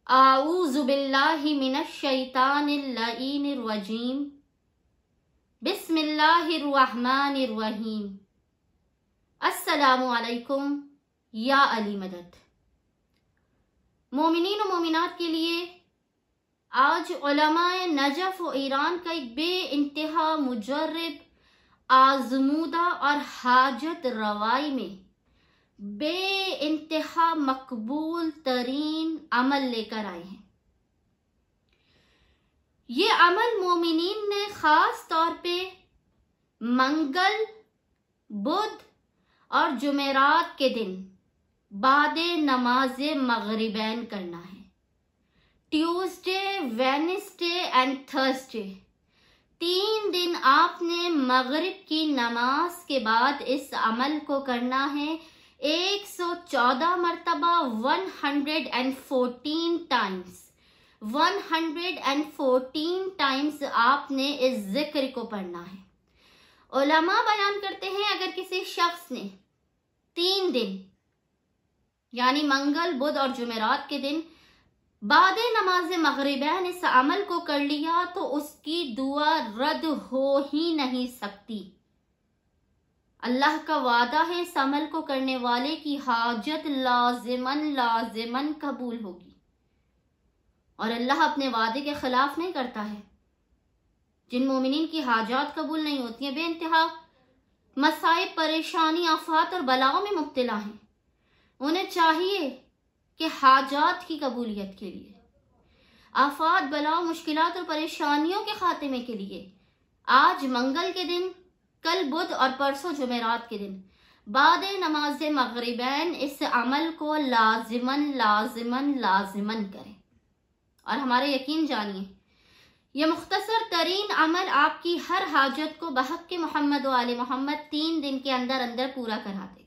आऊज़ु बिल्लाहि मिनश शैतानिर लईनिर रजीम। बिस्मिल्लाहिर रहमानिर रहीम। अस्सलामु अलैकुम या अली मदद। मोमिनीन और मोमिनात के लिए आज उलमाए नजफ व ईरान का एक बे इंतहा मुजर्रब, आजमूदा और हाजत रवाई में बे इंतहा मकबूल तरीन अमल लेकर आए हैं। ये अमल मोमिनीन ने खास तौर पे मंगल, बुध और जुमेरात के दिन बादे नमाज मगरिबैन करना है। ट्यूसडे, वेडनेसडे एंड थर्सडे 3 दिन आपने मगरिब की नमाज के बाद इस अमल को करना है। 114 मरतबा 114 टाइम्स 114 टाइम्स आपने इस जिक्र को पढ़ना है। उलमा बयान करते हैं अगर किसी शख्स ने 3 दिन यानी मंगल, बुध और जुमेरात के दिन बादे नमाज मगरिबैन इस अमल को कर लिया तो उसकी दुआ रद्द हो ही नहीं सकती। अल्लाह का वादा है इस अमल को करने वाले की हाजत लाजिमन कबूल होगी और अल्लाह अपने वादे के खिलाफ नहीं करता है। जिन मोमिनीन की हाजात कबूल नहीं होती हैं, बेइंतहा मसाइब, परेशानी, आफात और बलाओं में मुब्तला हैं, उन्हें चाहिए कि हाजात की कबूलियत के लिए, आफात, बलाओं, मुश्किलात और परेशानियों के खात्मे के लिए आज मंगल के दिन, कल बुध और परसों जुमेरात के दिन बादे नमाज मगरिबैन इस अमल को लाजिमन करें। और हमारे यकीन जानिए, यह मुख्तसर तरीन अमल आपकी हर हाजत को बहक़ मोहम्मद व आले मोहम्मद 3 दिन के अंदर अंदर पूरा करा देगा।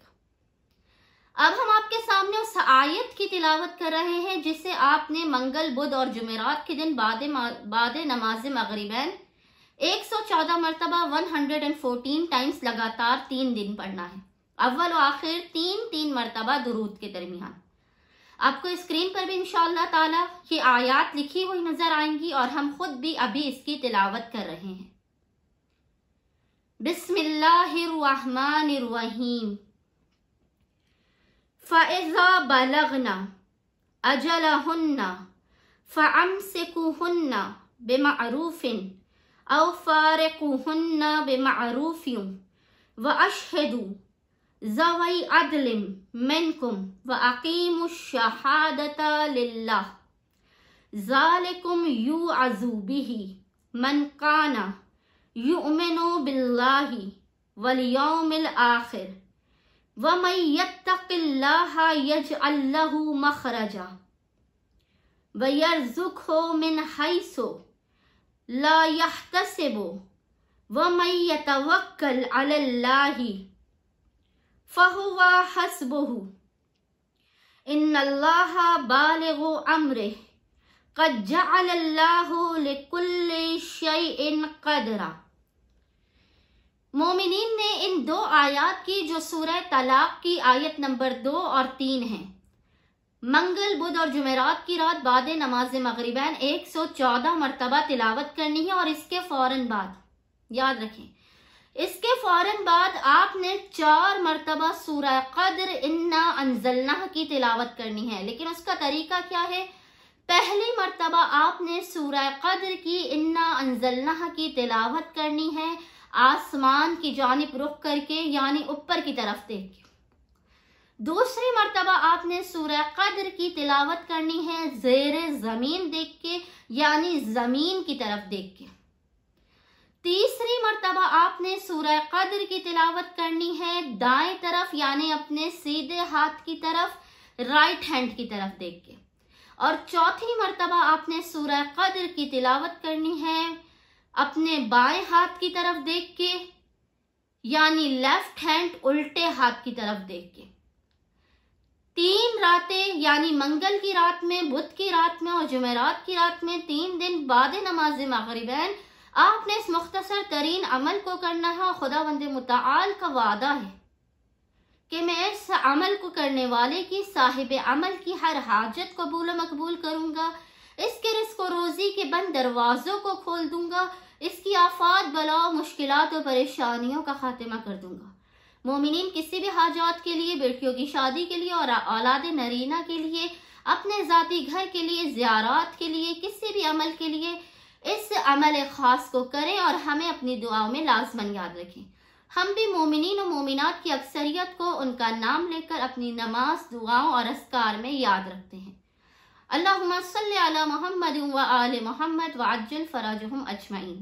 अब हम आपके सामने उस आयत की तिलावत कर रहे हैं जिसे आपने मंगल, बुध और जुमेरात के दिन बादे नमाज मगरिबैन 114 मरतबा 114 टाइम्स लगातार 3 दिन पढ़ना है। अव्वल और आखिर 3 मरतबा दुरूद के दरमियान। आपको स्क्रीन पर भी इंशाअल्लाह ताला ये आयात लिखी हुई नजर आएंगी और हम खुद भी अभी इसकी तिलावत कर रहे हैं। बिस्मिल्लाहिर्रहमानिर्रहीम। फ़इज़ा बलगना अजलहुन्ना फ़अम्सिकुहुन्ना बिमअरूफ़िन औ फ़ारिक़ुहुन्ना बिमअरूफ़िन व अशहिदू ज़वई अदलिम मिनकुम व अक़ीमुश शहादता लिल्लाह ज़ालिकुम युअज़ु बिही मन काना युमिनु बिल्लाहि वल यौमिल आखिर व मन यत्तक़िल्लाहा यजअल लहू मख़रजा व यरज़ुक़हु मिन हैसु ला यहतसिबु व मन यतवक्कल अलल्लाहि फ़हुवा हस्बुहु इन्नल्लाहा बालिगु अम्रिहि क़द जअलल्लाहु लिकुल्लि शैइन क़दरा। मोमिनीन ने इन 2 आयात की जो सूरह तलाक की आयत नंबर 2 और 3 है, मंगल, बुध और जुमेरात की रात बादे नमाज मगरिबैन 114 मरतबा तिलावत करनी है। और इसके फौरन बाद, याद रखें, इसके फौरन बाद आपने 4 मरतबा सूरह क़द्र इन्ना अंज़लनाह की तिलावत करनी है। लेकिन उसका तरीका क्या है? पहली मरतबा आपने सूरह क़द्र की इन्ना अंज़लनाह की तिलावत करनी है आसमान की जानिब रुख करके, यानी ऊपर की तरफ देख के। दूसरी मरतबा आपने सूरह क़द्र की तिलावत करनी है ज़ेरे ज़मीन देख के, यानी ज़मीन की तरफ देख के। तीसरी मरतबा आपने सूरह क़द्र की तिलावत करनी है दाएं तरफ, यानी अपने सीधे हाथ की तरफ, राइट हैंड की तरफ देख के। और चौथी मरतबा आपने सूरह क़द्र की तिलावत करनी है अपने बाएं हाथ की तरफ देख के, यानी लेफ्ट हैंड उल्टे हाथ की तरफ देख के। 3 रातें, यानी मंगल की रात में, बुध की रात में और जुमेरात की रात में 3 दिन बादे नमाज मगरिबैन आपने इस मुख्तसर तरीन अमल को करना है। खुदावंद मुतआल का वादा है कि मैं इस अमल को करने वाले की साहिब अमल की हर हाजत कबूल मकबूल करूँगा, इसके रिस्क और रोज़ी के बंद दरवाज़ों को खोल दूँगा, इसकी आफात बलाओं मुश्किलात और परेशानियों का खात्मा कर दूँगा। मोमिनीन किसी भी हाजात के लिए, बेटियों की शादी के लिए और औलाद नरीना के लिए, अपने ज़ाती घर के लिए, ज़ियारात के लिए, किसी भी अमल के लिए इस अमल ख़ास को करें और हमें अपनी दुआओं में लाज़मन याद रखें। हम भी मोमिनीन और मोमिनात की अक्सरियत को उनका नाम लेकर अपनी नमाज, दुआओं और अस्कार में याद रखते हैं। अल्लाहुम्मा सल्ली अला मुहम्मद व आले मुहम्मद व अज्जल फराजहुम अजमईन।